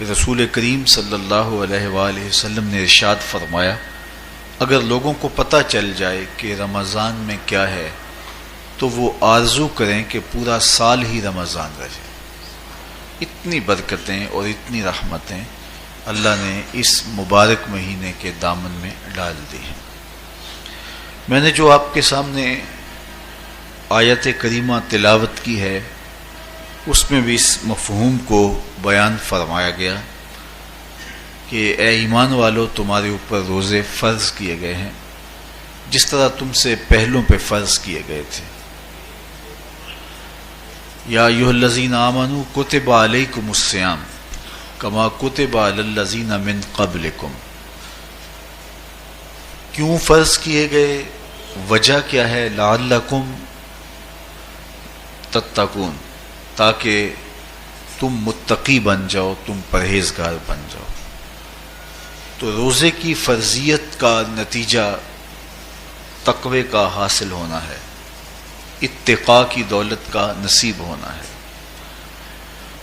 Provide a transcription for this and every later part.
کہ رسول کریم صلی اللہ علیہ وآلہ وسلم نے ارشاد فرمایا، اگر لوگوں کو پتہ چل جائے کہ رمضان میں کیا ہے تو وہ آرزو کریں کہ پورا سال ہی رمضان رہے۔ اتنی برکتیں اور اتنی رحمتیں اللہ نے اس مبارک مہینے کے دامن میں ڈال دی ہیں۔ میں نے جو آپ کے سامنے آیت کریمہ تلاوت کی ہے اس میں بھی اس مفہوم کو بیان فرمایا گیا کہ اے ایمان والو، تمہارے اوپر روزے فرض کیے گئے ہیں جس طرح تم سے پہلوں پہ فرض کیے گئے تھے۔ یا ایھا الذین آمنوا کتب علیکم الصیام کما کتب علی الذین من قبلکم۔ کیوں فرض کیے گئے؟ وجہ کیا ہے؟ لعلکم تتقون، تاکہ تم متقی بن جاؤ، تم پرہیزگار بن جاؤ۔ تو روزے کی فرضیت کا نتیجہ تقوی کا حاصل ہونا ہے، اتقاء کی دولت کا نصیب ہونا ہے۔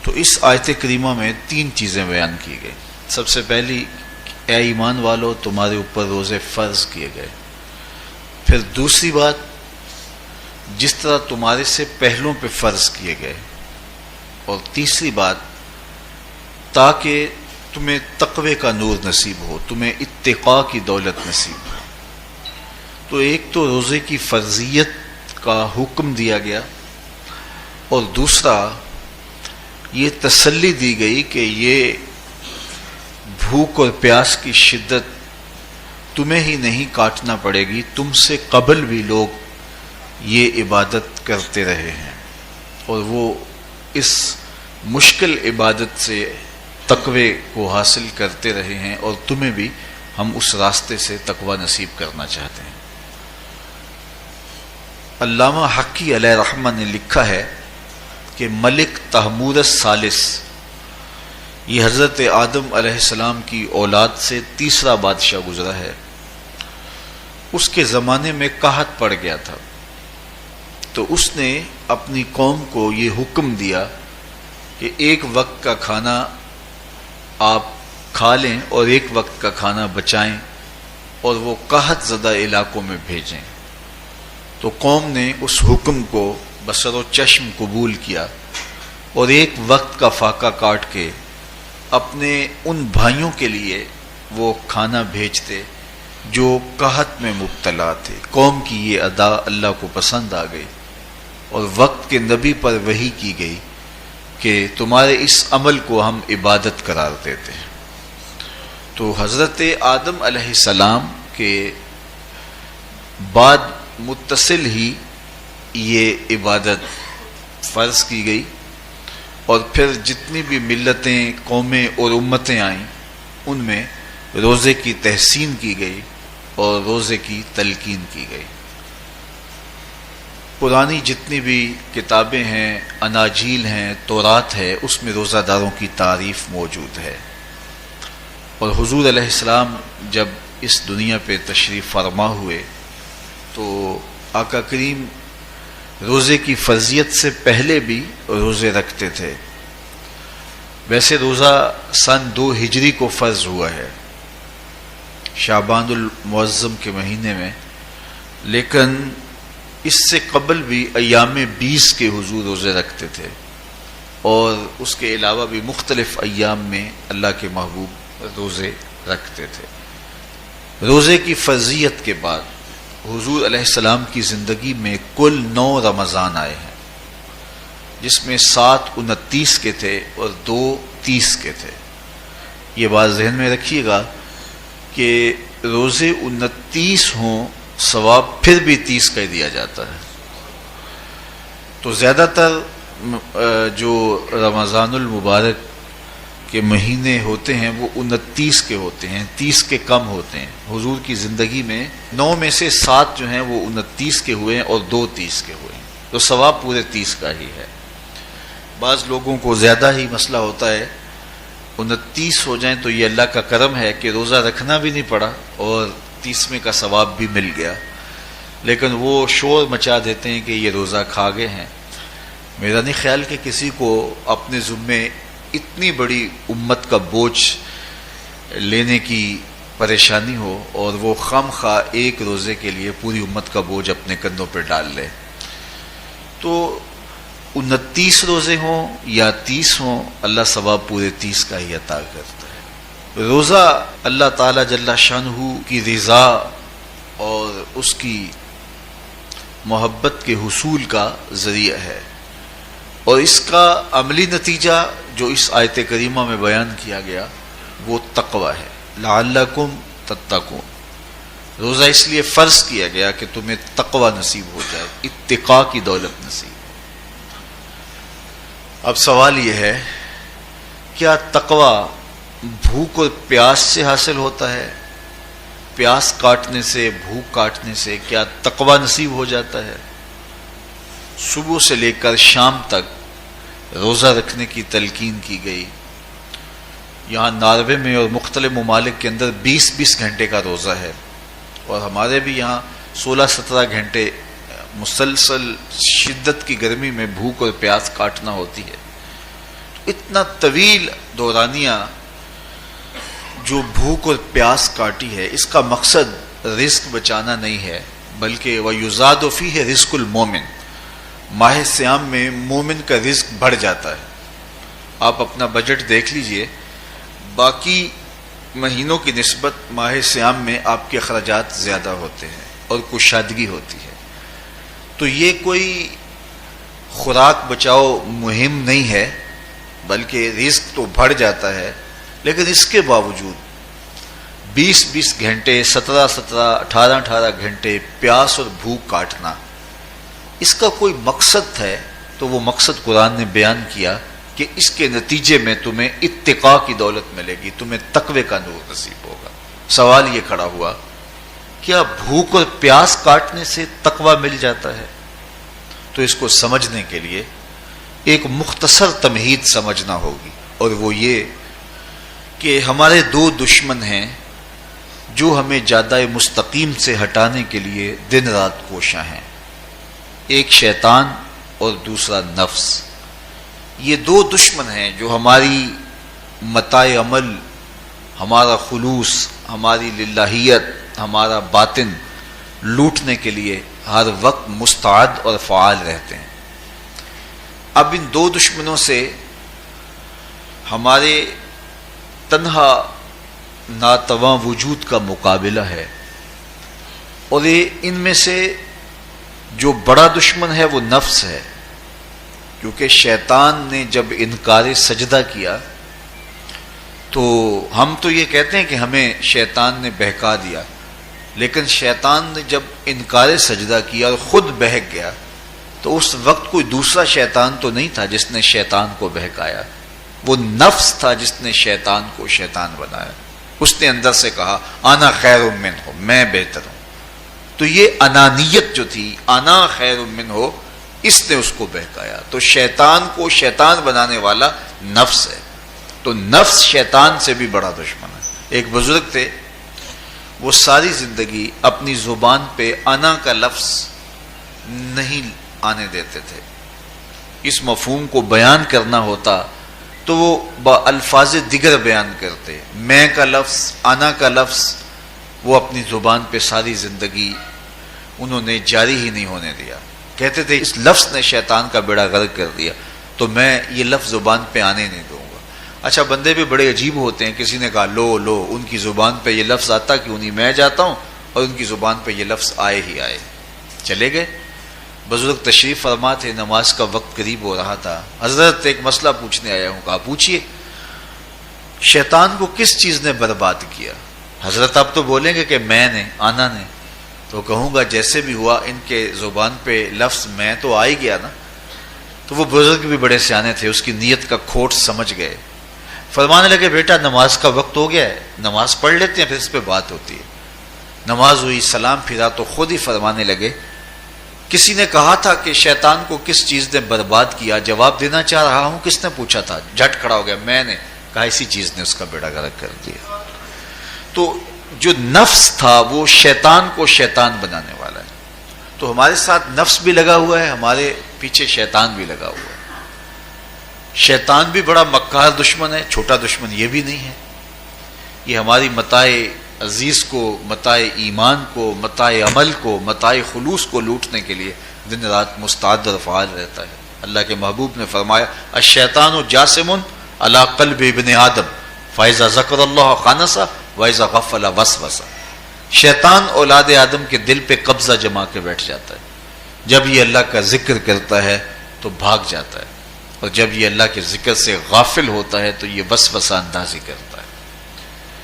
تو اس آیت کریمہ میں 3 چیزیں بیان کی گئی۔ سب سے پہلی، اے ایمان والو، تمہارے اوپر روزے فرض کیے گئے۔ پھر دوسری بات، جس طرح تمہارے سے پہلوں پہ فرض کیے گئے۔ اور تیسری بات، تاکہ تمہیں تقوی کا نور نصیب ہو، تمہیں اتقاء کی دولت نصیب ہو۔ تو ایک تو روزے کی فرضیت کا حکم دیا گیا، اور دوسرا یہ تسلی دی گئی کہ یہ بھوک اور پیاس کی شدت تمہیں ہی نہیں کاٹنا پڑے گی، تم سے قبل بھی لوگ یہ عبادت کرتے رہے ہیں، اور وہ اس مشکل عبادت سے تقوی کو حاصل کرتے رہے ہیں، اور تمہیں بھی ہم اس راستے سے تقوی نصیب کرنا چاہتے ہیں۔ علامہ حقی علیہ رحمہ نے لکھا ہے کہ ملک تحمور الثالث، یہ حضرت آدم علیہ السلام کی اولاد سے تیسرا بادشاہ گزرا ہے، اس کے زمانے میں قحط پڑ گیا تھا، تو اس نے اپنی قوم کو یہ حکم دیا کہ ایک وقت کا کھانا آپ کھا لیں اور ایک وقت کا کھانا بچائیں اور وہ قحط زدہ علاقوں میں بھیجیں۔ تو قوم نے اس حکم کو بصر و چشم قبول کیا اور ایک وقت کا فاقہ کاٹ کے اپنے ان بھائیوں کے لیے وہ کھانا بھیجتے جو قحط میں مبتلا تھے۔ قوم کی یہ ادا اللہ کو پسند آ گئی، اور وقت کے نبی پر وحی کی گئی کہ تمہارے اس عمل کو ہم عبادت قرار دیتے ہیں۔ تو حضرت آدم علیہ السلام کے بعد متصل ہی یہ عبادت فرض کی گئی، اور پھر جتنی بھی ملتیں، قومیں اور امتیں آئیں ان میں روزے کی تحسین کی گئی اور روزے کی تلقین کی گئی۔ پرانی جتنی بھی کتابیں ہیں، اناجیل ہیں، تورات ہے، اس میں روزہ داروں کی تعریف موجود ہے۔ اور حضور علیہ السلام جب اس دنیا پہ تشریف فرما ہوئے تو آقا کریم روزے کی فرضیت سے پہلے بھی روزے رکھتے تھے۔ ویسے روزہ سن 2 ہجری کو فرض ہوا ہے، شعبان المعظم کے مہینے میں، لیکن اس سے قبل بھی ایام 20 کے حضور روزے رکھتے تھے، اور اس کے علاوہ بھی مختلف ایام میں اللہ کے محبوب روزے رکھتے تھے۔ روزے کی فرضیت کے بعد حضور علیہ السلام کی زندگی میں کل 9 رمضان آئے ہیں، جس میں 7 29 کے تھے اور 2 30 کے تھے۔ یہ بات ذہن میں رکھیے گا کہ روزے 29 ہوں ثواب پھر بھی 30 کا ہی دیا جاتا ہے۔ تو زیادہ تر جو رمضان المبارک کے مہینے ہوتے ہیں وہ 29 کے ہوتے ہیں، 30 کے کم ہوتے ہیں۔ حضور کی زندگی میں 9 میں سے 7 جو ہیں وہ 29 کے ہوئے ہیں اور 2 30 کے ہوئے ہیں، تو ثواب پورے 30 کا ہی ہے۔ بعض لوگوں کو زیادہ ہی مسئلہ ہوتا ہے، 29 ہو جائیں تو یہ اللہ کا کرم ہے کہ روزہ رکھنا بھی نہیں پڑا اور 30ویں کا ثواب بھی مل گیا، لیکن وہ شور مچا دیتے ہیں کہ یہ روزہ کھا گئے ہیں۔ میرا نہیں خیال کہ کسی کو اپنے ذمے اتنی بڑی امت کا بوجھ لینے کی پریشانی ہو اور وہ خام خواہ ایک روزے کے لیے پوری امت کا بوجھ اپنے کندھوں پہ ڈال لے. تو 29 روزے ہوں یا 30 ہوں، اللہ ثواب پورے 30 کا ہی عطا کرتا ہے. روزہ اللہ تعالی جل شانہ کی رضا اور اس کی محبت کے حصول کا ذریعہ ہے، اور اس کا عملی نتیجہ جو اس آیت کریمہ میں بیان کیا گیا وہ تقوی ہے. لعلکم تتقون. روزہ اس لیے فرض کیا گیا کہ تمہیں تقوی نصیب ہو جائے، اتقاء کی دولت نصیب. اب سوال یہ ہے، کیا تقوی بھوک اور پیاس سے حاصل ہوتا ہے؟ پیاس کاٹنے سے، بھوک کاٹنے سے کیا تقوی نصیب ہو جاتا ہے؟ صبح سے لے کر شام تک روزہ رکھنے کی تلقین کی گئی. یہاں ناروے میں اور مختلف ممالک کے اندر 20 گھنٹے کا روزہ ہے، اور ہمارے بھی یہاں 16-17 گھنٹے مسلسل شدت کی گرمی میں بھوک اور پیاس کاٹنا ہوتی ہے. اتنا طویل دورانیہ جو بھوک اور پیاس کاٹی ہے، اس کا مقصد رزق بچانا نہیں ہے، بلکہ وَيُزَادُ فِيهِ رِزْقُ الْمُؤْمِنِ. ماہ سیام میں مومن کا رزق بڑھ جاتا ہے. آپ اپنا بجٹ دیکھ لیجئے، باقی مہینوں کی نسبت ماہ سیام میں آپ کے اخراجات زیادہ ہوتے ہیں اور کشادگی ہوتی ہے. تو یہ کوئی خوراک بچاؤ مہم نہیں ہے، بلکہ رزق تو بڑھ جاتا ہے، لیکن اس کے باوجود 20 گھنٹے، 17 18 گھنٹے پیاس اور بھوک کاٹنا، اس کا کوئی مقصد ہے تو وہ مقصد قرآن نے بیان کیا کہ اس کے نتیجے میں تمہیں اتقاء کی دولت ملے گی، تمہیں تقوی کا نور نصیب ہوگا. سوال یہ کھڑا ہوا، کیا بھوک اور پیاس کاٹنے سے تقوی مل جاتا ہے؟ تو اس کو سمجھنے کے لیے ایک مختصر تمہید سمجھنا ہوگی، اور وہ یہ کہ ہمارے 2 دشمن ہیں جو ہمیں جادہ مستقیم سے ہٹانے کے لیے دن رات کوشاں ہیں. ایک شیطان اور دوسرا نفس. یہ 2 دشمن ہیں جو ہماری متاع عمل، ہمارا خلوص، ہماری للہیت، ہمارا باطن لوٹنے کے لیے ہر وقت مستعد اور فعال رہتے ہیں. اب ان 2 دشمنوں سے ہمارے تنہا ناتواں وجود کا مقابلہ ہے، اور ان میں سے جو بڑا دشمن ہے وہ نفس ہے، کیونکہ شیطان نے جب انکار سجدہ کیا تو ہم تو یہ کہتے ہیں کہ ہمیں شیطان نے بہکا دیا، لیکن شیطان نے جب انکار سجدہ کیا اور خود بہک گیا تو اس وقت کوئی دوسرا شیطان تو نہیں تھا جس نے شیطان کو بہکایا، وہ نفس تھا جس نے شیطان کو شیطان بنایا. اس نے اندر سے کہا انا خیر منہ، میں بہتر ہوں. تو یہ انانیت جو تھی، انا خیر منہ، اس نے اس کو بہکایا. تو شیطان کو شیطان بنانے والا نفس ہے، تو نفس شیطان سے بھی بڑا دشمن ہے. ایک بزرگ تھے، وہ ساری زندگی اپنی زبان پہ انا کا لفظ نہیں آنے دیتے تھے. اس مفہوم کو بیان کرنا ہوتا تو وہ با الفاظ دیگر بیان کرتے. میں کا لفظ، انا کا لفظ وہ اپنی زبان پہ ساری زندگی انہوں نے جاری ہی نہیں ہونے دیا. کہتے تھے اس لفظ نے شیطان کا بیڑا غرق کر دیا، تو میں یہ لفظ زبان پہ آنے نہیں دوں گا. اچھا، بندے بھی بڑے عجیب ہوتے ہیں. کسی نے کہا لو ان کی زبان پہ یہ لفظ آتا کیوں نہیں، میں جاتا ہوں اور ان کی زبان پہ یہ لفظ آئے ہی آئے. چلے گئے. بزرگ تشریف فرما تھے، نماز کا وقت قریب ہو رہا تھا. حضرت ایک مسئلہ پوچھنے آیا ہوں. کہا پوچھیے. شیطان کو کس چیز نے برباد کیا؟ حضرت آپ تو بولیں گے کہ میں نے، آنا نے. تو کہوں گا جیسے بھی ہوا ان کے زبان پہ لفظ میں تو آ ہی گیا نا. تو وہ بزرگ بھی بڑے سیانے تھے، اس کی نیت کا کھوٹ سمجھ گئے. فرمانے لگے بیٹا نماز کا وقت ہو گیا ہے، نماز پڑھ لیتے ہیں پھر اس پہ بات ہوتی ہے. نماز ہوئی، سلام پھرا تو خود ہی فرمانے لگے کسی نے کہا تھا کہ شیطان کو کس چیز نے برباد کیا، جواب دینا چاہ رہا ہوں کس نے پوچھا تھا. جھٹ کھڑا ہو گیا، میں نے. کہا اسی چیز نے اس کا بیڑا غرق کر دیا. تو جو نفس تھا وہ شیطان کو شیطان بنانے والا ہے. تو ہمارے ساتھ نفس بھی لگا ہوا ہے، ہمارے پیچھے شیطان بھی لگا ہوا ہے. شیطان بھی بڑا مکار دشمن ہے، چھوٹا دشمن یہ بھی نہیں ہے. یہ ہماری متاع عزیز کو، متاع ایمان کو، متاع عمل کو، متاع خلوص کو لوٹنے کے لیے دن رات مستعد اور فعال رہتا ہے. اللہ کے محبوب نے فرمایا الشیطان جاسم علی قلب ابن آدم فاذا ذکر اللہ خانس واذا غفل وسوس. شیطان اولاد آدم کے دل پہ قبضہ جما کے بیٹھ جاتا ہے. جب یہ اللہ کا ذکر کرتا ہے تو بھاگ جاتا ہے، اور جب یہ اللہ کے ذکر سے غافل ہوتا ہے تو یہ وسوسہ اندازی کرتا ہے.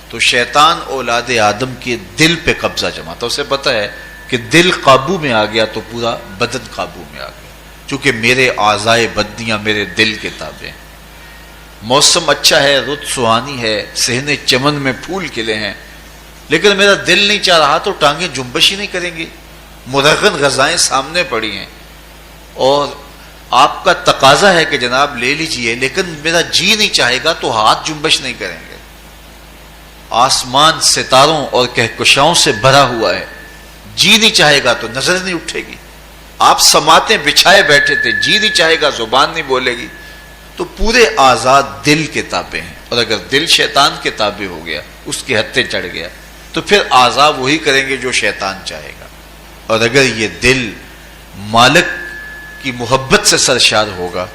تو شیطان اولاد آدم کے دل پہ قبضہ جماتا ہے. اسے پتہ ہے کہ دل قابو میں آ گیا تو پورا بدن قابو میں آ گیا، چونکہ میرے اعضائے بدنیاں میرے دل کے تابع ہیں. موسم اچھا ہے، رت سہانی ہے، صحن چمن میں پھول کھلے ہیں، لیکن میرا دل نہیں چاہ رہا تو ٹانگیں جنبش ہی نہیں کریں گی. مرغن غذائیں سامنے پڑی ہیں اور آپ کا تقاضا ہے کہ جناب لے لیجئے، لیکن میرا جی نہیں چاہے گا تو ہاتھ جنبش نہیں کریں گے. آسمان ستاروں اور کہکشاؤں سے بھرا ہوا ہے، جی نہیں چاہے گا تو نظر نہیں اٹھے گی. آپ سماعتیں بچھائے بیٹھے تھے، جی نہیں چاہے گا زبان نہیں بولے گی. تو پورے آزاد دل کے تابع ہیں، اور اگر دل شیطان کے تابع ہو گیا، اس کے ہتھے چڑھ گیا، تو پھر اعضاء وہی کریں گے جو شیطان چاہے گا. اور اگر یہ دل مالک کی محبت سے سرشار ہوگا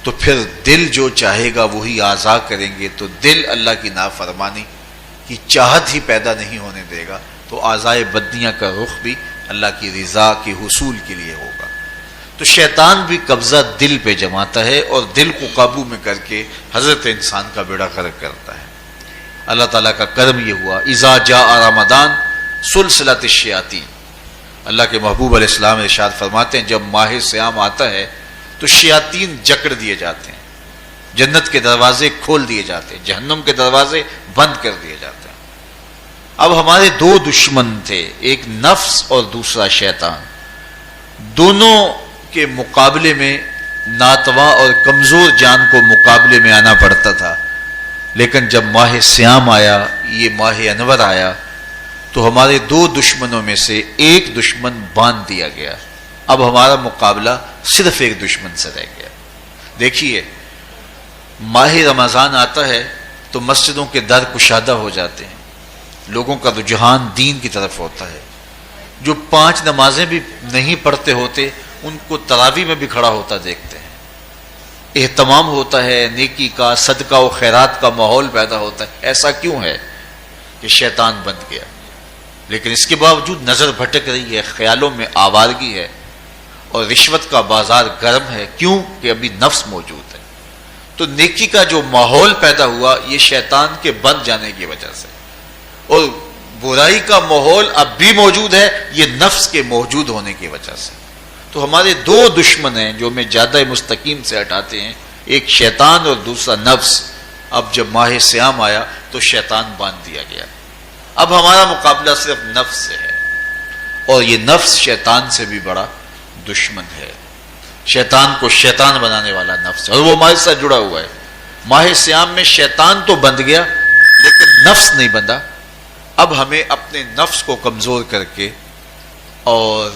تو پھر دل جو چاہے گا وہی اعضاء کریں گے. تو دل اللہ کی نافرمانی کی چاہت ہی پیدا نہیں ہونے دے گا، تو اعضائے بدنیاں کا رخ بھی اللہ کی رضا کے حصول کے لیے ہوگا. تو شیطان بھی قبضہ دل پہ جماتا ہے اور دل کو قابو میں کر کے حضرت انسان کا بیڑا غرق کرتا ہے. اللہ تعالیٰ کا کرم یہ ہوا اذا جاء رمضان سلسلۃ الشیاطین. اللہ کے محبوب علیہ السلام ارشاد فرماتے ہیں جب ماہ صیام آتا ہے تو شیاطین جکڑ دیے جاتے ہیں، جنت کے دروازے کھول دیے جاتے ہیں، جہنم کے دروازے بند کر دیے جاتے ہیں. اب ہمارے دو دشمن تھے، ایک نفس اور دوسرا شیطان. دونوں کے مقابلے میں ناتواں اور کمزور جان کو مقابلے میں آنا پڑتا تھا. لیکن جب ماہ صیام آیا، یہ ماہ انور آیا، تو ہمارے دو دشمنوں میں سے ایک دشمن باندھ دیا گیا. اب ہمارا مقابلہ صرف ایک دشمن سے رہ گیا. دیکھیے ماہ رمضان آتا ہے تو مسجدوں کے در کشادہ ہو جاتے ہیں، لوگوں کا رجحان دین کی طرف ہوتا ہے. جو 5 نمازیں بھی نہیں پڑھتے ہوتے ان کو تراویح میں بھی کھڑا ہوتا دیکھتے ہیں. اہتمام ہوتا ہے، نیکی کا، صدقہ و خیرات کا ماحول پیدا ہوتا ہے. ایسا کیوں ہے؟ کہ شیطان بند گیا. لیکن اس کے باوجود نظر بھٹک رہی ہے، خیالوں میں آوارگی ہے، اور رشوت کا بازار گرم ہے. کیوں؟ کہ ابھی نفس موجود ہے. تو نیکی کا جو ماحول پیدا ہوا یہ شیطان کے بند جانے کی وجہ سے، اور برائی کا ماحول اب بھی موجود ہے یہ نفس کے موجود ہونے کی وجہ سے. تو ہمارے دو دشمن ہیں جو ہمیں زیادہ مستقیم سے ہٹاتے ہیں، ایک شیطان اور دوسرا نفس. اب جب ماہ صیام آیا تو شیطان باندھ دیا گیا. اب ہمارا مقابلہ صرف نفس سے ہے، اور یہ نفس شیطان سے بھی بڑا دشمن ہے. شیطان کو شیطان بنانے والا نفس ہے، اور وہ ہمارے ساتھ جڑا ہوا ہے. ماہ صیام میں شیطان تو بند گیا لیکن نفس نہیں بندھا. اب ہمیں اپنے نفس کو کمزور کر کے اور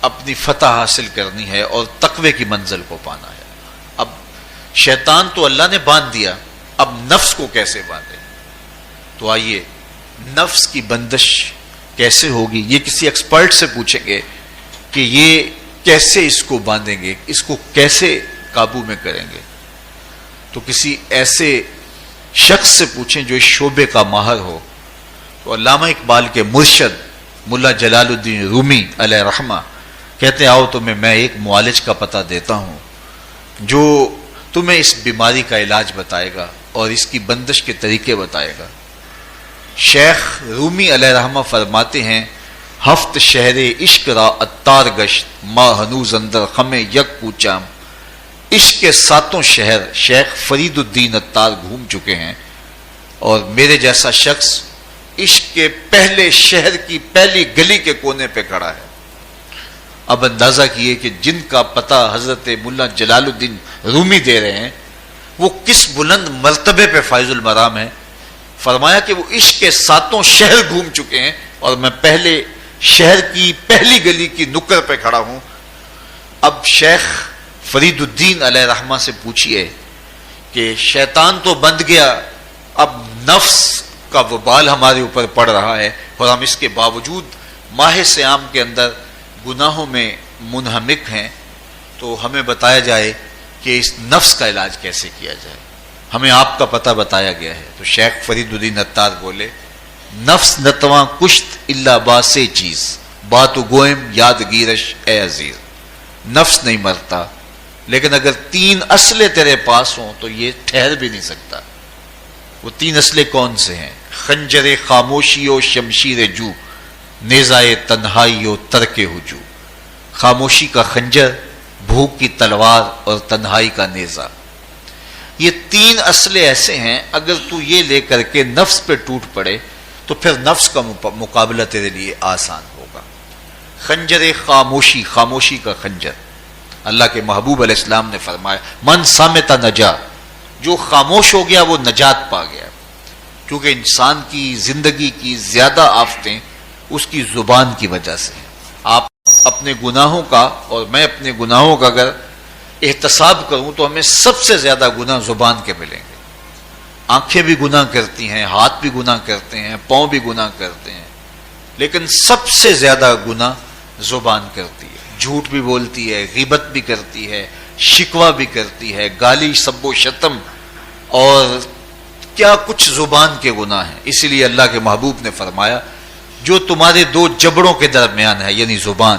اپنی فتح حاصل کرنی ہے اور تقوی کی منزل کو پانا ہے. اب شیطان تو اللہ نے باندھ دیا، اب نفس کو کیسے باندھیں؟ تو آئیے نفس کی بندش کیسے ہوگی یہ کسی ایکسپرٹ سے پوچھیں گے کہ یہ کیسے اس کو باندھیں گے، اس کو کیسے قابو میں کریں گے. تو کسی ایسے شخص سے پوچھیں جو اس شعبے کا ماہر ہو. تو علامہ اقبال کے مرشد ملا جلال الدین رومی علیہ رحمہ کہتے ہیں آؤ تمہیں میں ایک معالج کا پتہ دیتا ہوں جو تمہیں اس بیماری کا علاج بتائے گا اور اس کی بندش کے طریقے بتائے گا. شیخ رومی علیہ رحمہ فرماتے ہیں ہفت شہر عشق را اتار گشت ما ہنوز اندر خم یک کوچام. عشق کے 7 شہر شیخ فرید الدین اتار گھوم چکے ہیں، اور میرے جیسا شخص عشق کے پہلے شہر کی پہلی گلی کے کونے پہ کھڑا ہے. اب اندازہ کیے کہ جن کا پتہ حضرت ملا جلال الدین رومی دے رہے ہیں وہ کس بلند مرتبے پہ فائز المرام ہے. فرمایا کہ وہ عشق کے 7 شہر گھوم چکے ہیں اور میں پہلے شہر کی پہلی گلی کی نکر پہ کھڑا ہوں. اب شیخ فرید الدین علیہ رحمہ سے پوچھئے کہ شیطان تو بند گیا، اب نفس کا وبال ہمارے اوپر پڑ رہا ہے اور ہم اس کے باوجود ماہ صیام کے اندر گناہوں میں منہمک ہیں، تو ہمیں بتایا جائے کہ اس نفس کا علاج کیسے کیا جائے۔ ہمیں آپ کا پتہ بتایا گیا ہے۔ تو شیخ فرید الدین عطار بولے، نفس نتواں کشت الا باسے چیز، باتو گوئم یاد گیرش اے عزیز۔ نفس نہیں مرتا، لیکن اگر 3 اسلحے تیرے پاس ہوں تو یہ ٹھہر بھی نہیں سکتا۔ وہ 3 اسلحے کون سے ہیں؟ خنجر خاموشی و شمشیر جو، نیزائے تنہائی و ترک ہجو۔ خاموشی کا خنجر، بھوک کی تلوار اور تنہائی کا نیزہ، یہ 3 اسلحے ایسے ہیں، اگر تو یہ لے کر کے نفس پہ ٹوٹ پڑے تو پھر نفس کا مقابلہ تیرے لیے آسان ہوگا۔ خنجر خاموشی، خاموشی کا خنجر، اللہ کے محبوب علیہ السلام نے فرمایا من صامت نجا، جو خاموش ہو گیا وہ نجات پا گیا، کیونکہ انسان کی زندگی کی زیادہ آفتیں اس کی زبان کی وجہ سے ہیں۔ آپ اپنے گناہوں کا اور میں اپنے گناہوں کا اگر احتساب کروں تو ہمیں سب سے زیادہ گناہ زبان کے ملیں گے۔ آنکھیں بھی گناہ کرتی ہیں، ہاتھ بھی گناہ کرتے ہیں، پاؤں بھی گناہ کرتے ہیں، لیکن سب سے زیادہ گناہ زبان کرتی ہے۔ جھوٹ بھی بولتی ہے، غیبت بھی کرتی ہے، شکوہ بھی کرتی ہے، گالی سب و شتم اور کیا کچھ زبان کے گناہ ہیں۔ اسی لیے اللہ کے محبوب نے فرمایا جو تمہارے 2 جبڑوں کے درمیان ہے، یعنی زبان،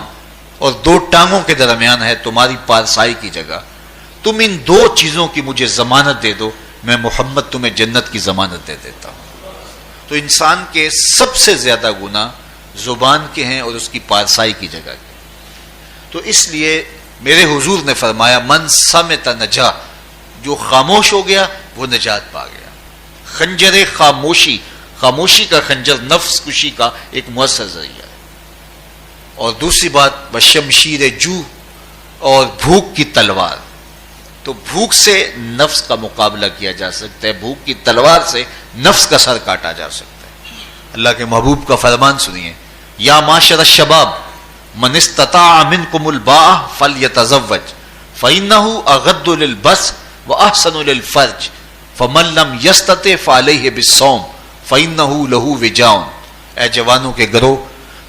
اور 2 ٹانگوں کے درمیان ہے تمہاری پارسائی کی جگہ، تم ان 2 چیزوں کی مجھے ضمانت دے دو، میں محمد تمہیں جنت کی ضمانت دے دیتا ہوں۔ تو انسان کے سب سے زیادہ گناہ زبان کے ہیں اور اس کی پارسائی کی جگہ کے۔ تو اس لیے میرے حضور نے فرمایا من صمت نجا، جو خاموش ہو گیا وہ نجات پا گیا۔ خنجر خاموشی، خاموشی کا خنجر نفس کشی کا ایک مؤثر ذریعہ ہے۔ اور دوسری بات بشمشیر جو، اور بھوک کی تلوار، تو بھوک سے نفس کا مقابلہ کیا جا سکتا ہے، بھوک کی تلوار سے نفس کا سر کاٹا جا سکتا ہے۔ اللہ کے محبوب کا فرمان سنیے، یا معاشر الشباب من استطاع منکم الباء فلیتزوج فإنہ اغض للبصر واحسن للفرج فمن لم یستطع فعلیہ بالصوم فإنہ لہ وجاء۔ اے جوانوں کے گروہ،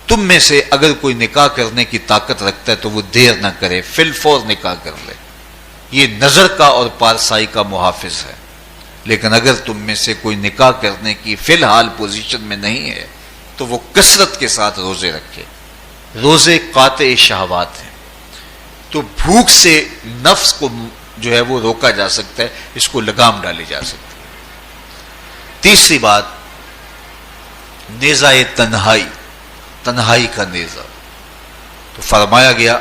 تم میں سے اگر کوئی نکاح کرنے کی طاقت رکھتا ہے تو وہ دیر نہ کرے، فی الفور نکاح کر لے، یہ نظر کا اور پارسائی کا محافظ ہے۔ لیکن اگر تم میں سے کوئی نکاح کرنے کی فی الحال پوزیشن میں نہیں ہے تو وہ کثرت کے ساتھ روزے رکھے۔ روزے قاطع شہوات ہیں، تو بھوک سے نفس کو جو ہے وہ روکا جا سکتا ہے، اس کو لگام ڈالی جا سکتی ہے۔ تیسری بات نیزہ تنہائی، تنہائی کا نیزہ، تو فرمایا گیا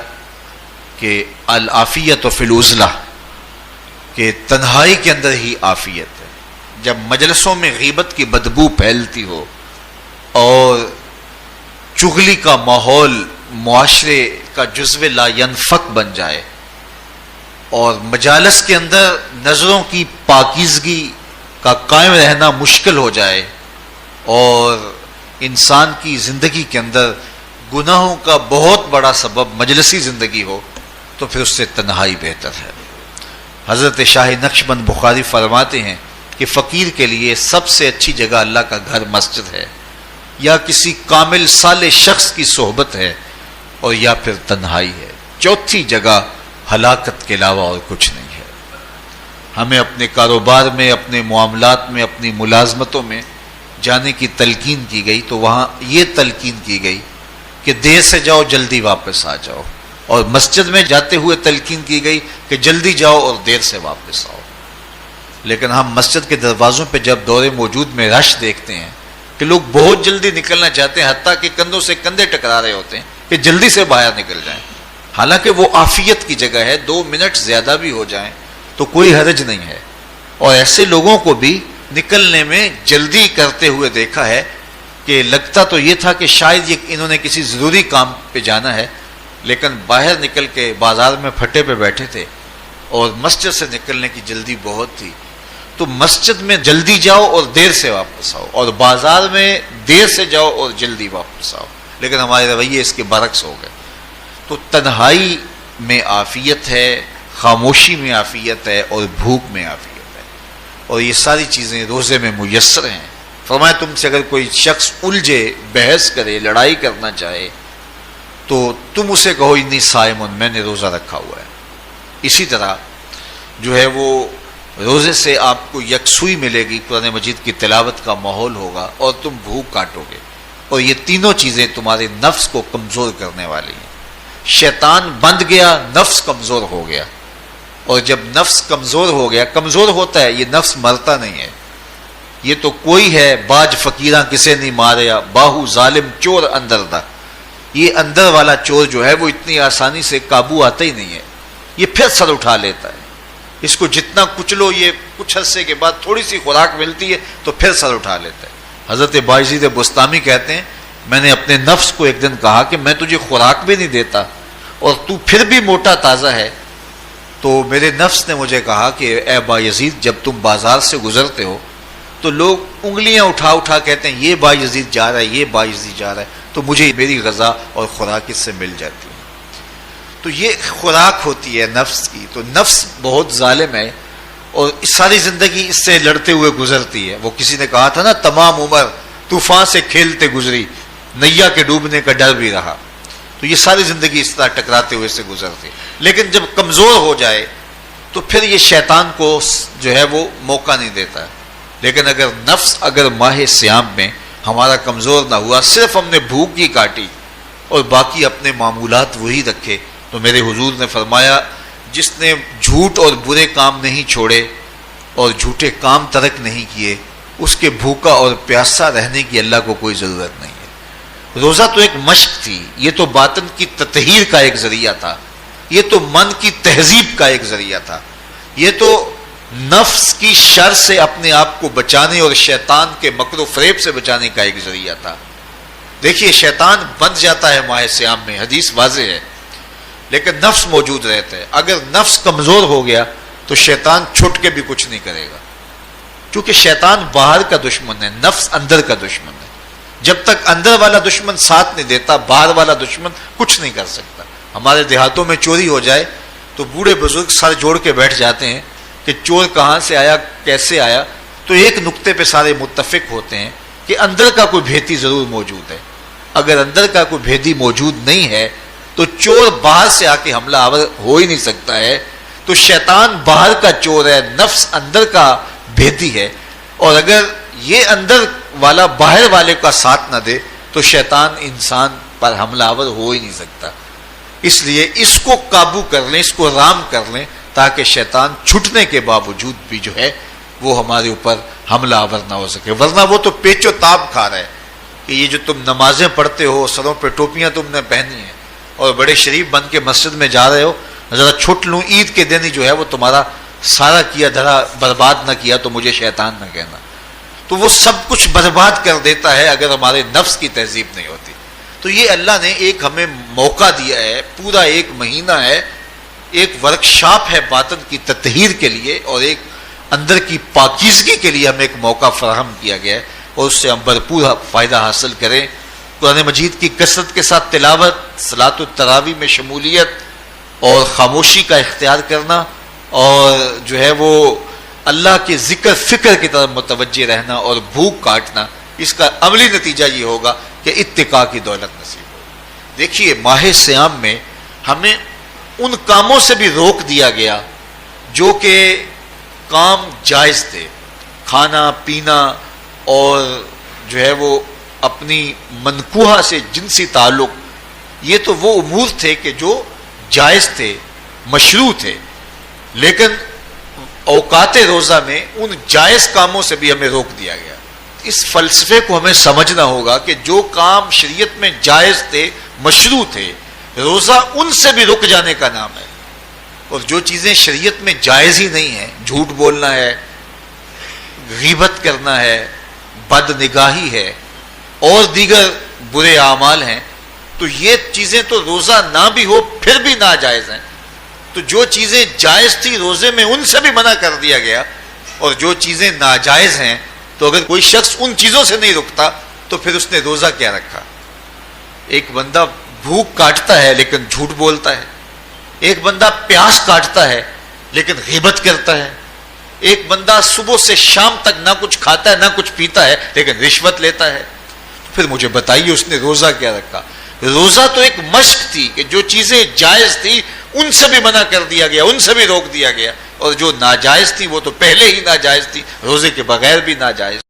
کہ العافیت فی العزلہ، کہ تنہائی کے اندر ہی عافیت ہے۔ جب مجلسوں میں غیبت کی بدبو پھیلتی ہو اور چغلی کا ماحول معاشرے کا جزو لا ینفک بن جائے اور مجالس کے اندر نظروں کی پاکیزگی کا قائم رہنا مشکل ہو جائے اور انسان کی زندگی کے اندر گناہوں کا بہت بڑا سبب مجلسی زندگی ہو تو پھر اس سے تنہائی بہتر ہے۔ حضرت شاہ نقشبند بخاری فرماتے ہیں کہ فقیر کے لیے سب سے اچھی جگہ اللہ کا گھر مسجد ہے، یا کسی کامل صالح شخص کی صحبت ہے، اور یا پھر تنہائی ہے۔ چوتھی جگہ ہلاکت کے علاوہ اور کچھ نہیں ہے۔ ہمیں اپنے کاروبار میں، اپنے معاملات میں، اپنی ملازمتوں میں جانے کی تلقین کی گئی تو وہاں یہ تلقین کی گئی کہ دیر سے جاؤ جلدی واپس آ جاؤ، اور مسجد میں جاتے ہوئے تلقین کی گئی کہ جلدی جاؤ اور دیر سے واپس آؤ۔ لیکن ہم مسجد کے دروازوں پہ جب دور موجود میں رش دیکھتے ہیں کہ لوگ بہت جلدی نکلنا چاہتے ہیں، حتیٰ کہ کندھوں سے کندھے ٹکرا رہے ہوتے ہیں کہ جلدی سے باہر نکل جائیں، حالانکہ وہ عافیت کی جگہ ہے، 2 منٹ زیادہ بھی ہو جائیں تو کوئی حرج نہیں ہے۔ اور ایسے لوگوں کو بھی نکلنے میں جلدی کرتے ہوئے دیکھا ہے کہ لگتا تو یہ تھا کہ شاید یہ انہوں نے کسی ضروری کام پہ جانا ہے، لیکن باہر نکل کے بازار میں پھٹے پہ بیٹھے تھے اور مسجد سے نکلنے کی جلدی بہت تھی۔ تو مسجد میں جلدی جاؤ اور دیر سے واپس آؤ، اور بازار میں دیر سے جاؤ اور جلدی واپس آؤ، لیکن ہمارے رویے اس کے برعکس ہو گئے۔ تو تنہائی میں عافیت ہے، خاموشی میں عافیت ہے، اور بھوک میں عافیت ہے۔ اور یہ ساری چیزیں روزے میں میسر ہیں. فرمایا تم سے اگر کوئی شخص الجھے، بحث کرے، لڑائی کرنا چاہے تو تم اسے کہو انی صائم، میں نے روزہ رکھا ہوا ہے. اسی طرح جو ہے وہ روزے سے آپ کو یکسوئی ملے گی، قرآن مجید کی تلاوت کا ماحول ہوگا اور تم بھوک کاٹو گے. اور یہ تینوں چیزیں تمہارے نفس کو کمزور کرنے والی ہیں. شیطان بند گیا، نفس کمزور ہو گیا. اور جب نفس کمزور ہو گیا، کمزور ہوتا ہے، یہ نفس مرتا نہیں ہے. یہ تو کوئی ہے باج فقیراں کسے نہیں ماریا، باہو ظالم چور اندر دا. یہ اندر والا چور جو ہے وہ اتنی آسانی سے قابو آتا ہی نہیں ہے. یہ پھر سر اٹھا لیتا ہے. اس کو جتنا کچلو، یہ کچھ عرصے کے بعد تھوڑی سی خوراک ملتی ہے تو پھر سر اٹھا لیتا ہے. حضرت باجید بستامی کہتے ہیں میں نے اپنے نفس کو ایک دن کہا کہ میں تجھے خوراک بھی نہیں دیتا اور تو پھر بھی موٹا تازہ ہے. تو میرے نفس نے مجھے کہا کہ اے بایزید، جب تم بازار سے گزرتے ہو تو لوگ انگلیاں اٹھا اٹھا کہتے ہیں یہ بایزید جا رہا ہے، یہ بایزید جا رہا ہے، تو مجھے میری غذا اور خوراک اس سے مل جاتی ہے. تو یہ خوراک ہوتی ہے نفس کی. تو نفس بہت ظالم ہے اور ساری زندگی اس سے لڑتے ہوئے گزرتی ہے. وہ کسی نے کہا تھا نا، تمام عمر طوفان سے کھیلتے گزری، نیا کے ڈوبنے کا ڈر بھی رہا. تو یہ ساری زندگی اس طرح ٹکراتے ہوئے سے گزرتی. لیکن جب کمزور ہو جائے تو پھر یہ شیطان کو جو ہے وہ موقع نہیں دیتا. لیکن اگر نفس اگر ماہ صیام میں ہمارا کمزور نہ ہوا، صرف ہم نے بھوک ہی کاٹی اور باقی اپنے معمولات وہی رکھے، تو میرے حضور نے فرمایا جس نے جھوٹ اور برے کام نہیں چھوڑے اور جھوٹے کام ترک نہیں کیے، اس کے بھوکا اور پیاسا رہنے کی اللہ کو کوئی ضرورت نہیں ہے. روزہ تو ایک مشق تھی، یہ تو باطن کی تطہیر کا ایک ذریعہ تھا، یہ تو من کی تہذیب کا ایک ذریعہ تھا، یہ تو نفس کی شر سے اپنے آپ کو بچانے اور شیطان کے مکر و فریب سے بچانے کا ایک ذریعہ تھا. دیکھیے شیطان بند جاتا ہے ماہ صیام میں، حدیث واضح ہے، لیکن نفس موجود رہتا ہے. اگر نفس کمزور ہو گیا تو شیطان چھٹ کے بھی کچھ نہیں کرے گا، کیونکہ شیطان باہر کا دشمن ہے، نفس اندر کا دشمن ہے. جب تک اندر والا دشمن ساتھ نہیں دیتا، باہر والا دشمن کچھ نہیں کر سکتا. ہمارے دیہاتوں میں چوری ہو جائے تو بوڑھے بزرگ سر جوڑ کے بیٹھ جاتے ہیں کہ چور کہاں سے آیا، کیسے آیا. تو ایک نقطے پہ سارے متفق ہوتے ہیں کہ اندر کا کوئی بھیتی ضرور موجود ہے. اگر اندر کا کوئی بھیتی موجود نہیں ہے تو چور باہر سے آ کے حملہ آور ہو ہی نہیں سکتا ہے. تو شیطان باہر کا چور ہے، نفس اندر کا بھیتی ہے. اور اگر یہ اندر والا باہر والے کا ساتھ نہ دے تو شیطان انسان پر حملہ آور ہو ہی نہیں سکتا. اس لیے اس کو قابو کر لیں، اس کو رام کر لیں، تاکہ شیطان چھٹنے کے باوجود بھی جو ہے وہ ہمارے اوپر حملہ آور نہ ہو سکے. ورنہ وہ تو پیچ و تاب کھا رہا ہے کہ یہ جو تم نمازیں پڑھتے ہو، سروں پہ ٹوپیاں تم نے پہنی ہیں اور بڑے شریف بن کے مسجد میں جا رہے ہو، ذرا چھٹ لوں عید کے دن ہی جو ہے وہ تمہارا سارا کیا دھرا برباد نہ کیا تو مجھے شیطان نہ کہنا. تو وہ سب کچھ برباد کر دیتا ہے اگر ہمارے نفس کی تہذیب نہیں ہوتی. تو یہ اللہ نے ایک ہمیں موقع دیا ہے، پورا ایک مہینہ ہے، ایک ورکشاپ ہے باطن کی تطہیر کے لیے اور ایک اندر کی پاکیزگی کے لیے ہمیں ایک موقع فراہم کیا گیا ہے، اور اس سے ہم بھرپور فائدہ حاصل کریں. قرآن مجید کی کثرت کے ساتھ تلاوت، صلاۃ التراویح میں شمولیت اور خاموشی کا اختیار کرنا، اور جو ہے وہ اللہ کے ذکر فکر کی طرف متوجہ رہنا اور بھوک کاٹنا. اس کا عملی نتیجہ یہ ہوگا کہ اتقاء کی دولت نصیب ہوگی. دیکھیے ماہ صیام میں ہمیں ان کاموں سے بھی روک دیا گیا جو کہ کام جائز تھے، کھانا پینا اور جو ہے وہ اپنی منکوحہ سے جنسی تعلق. یہ تو وہ امور تھے کہ جو جائز تھے، مشروع تھے، لیکن اوقات روزہ میں ان جائز کاموں سے بھی ہمیں روک دیا گیا. اس فلسفے کو ہمیں سمجھنا ہوگا کہ جو کام شریعت میں جائز تھے، مشروع تھے، روزہ ان سے بھی رک جانے کا نام ہے. اور جو چیزیں شریعت میں جائز ہی نہیں ہیں، جھوٹ بولنا ہے، غیبت کرنا ہے، بد نگاہی ہے اور دیگر برے اعمال ہیں، تو یہ چیزیں تو روزہ نہ بھی ہو پھر بھی ناجائز ہیں. تو جو چیزیں جائز تھی روزے میں ان سے بھی منع کر دیا گیا، اور جو چیزیں ناجائز ہیں تو اگر کوئی شخص ان چیزوں سے نہیں رکتا تو پھر اس نے روزہ کیا رکھا. ایک بندہ بھوک کاٹتا ہے لیکن جھوٹ بولتا ہے، ایک بندہ پیاس کاٹتا ہے لیکن غیبت کرتا ہے، ایک بندہ صبح سے شام تک نہ کچھ کھاتا ہے نہ کچھ پیتا ہے لیکن رشوت لیتا ہے، پھر مجھے بتائیے اس نے روزہ کیا رکھا؟ روزہ تو ایک مشق تھی کہ جو چیزیں جائز تھی ان سے بھی منع کر دیا گیا، ان سے بھی روک دیا گیا، اور جو ناجائز تھی وہ تو پہلے ہی ناجائز تھی، روزے کے بغیر بھی ناجائز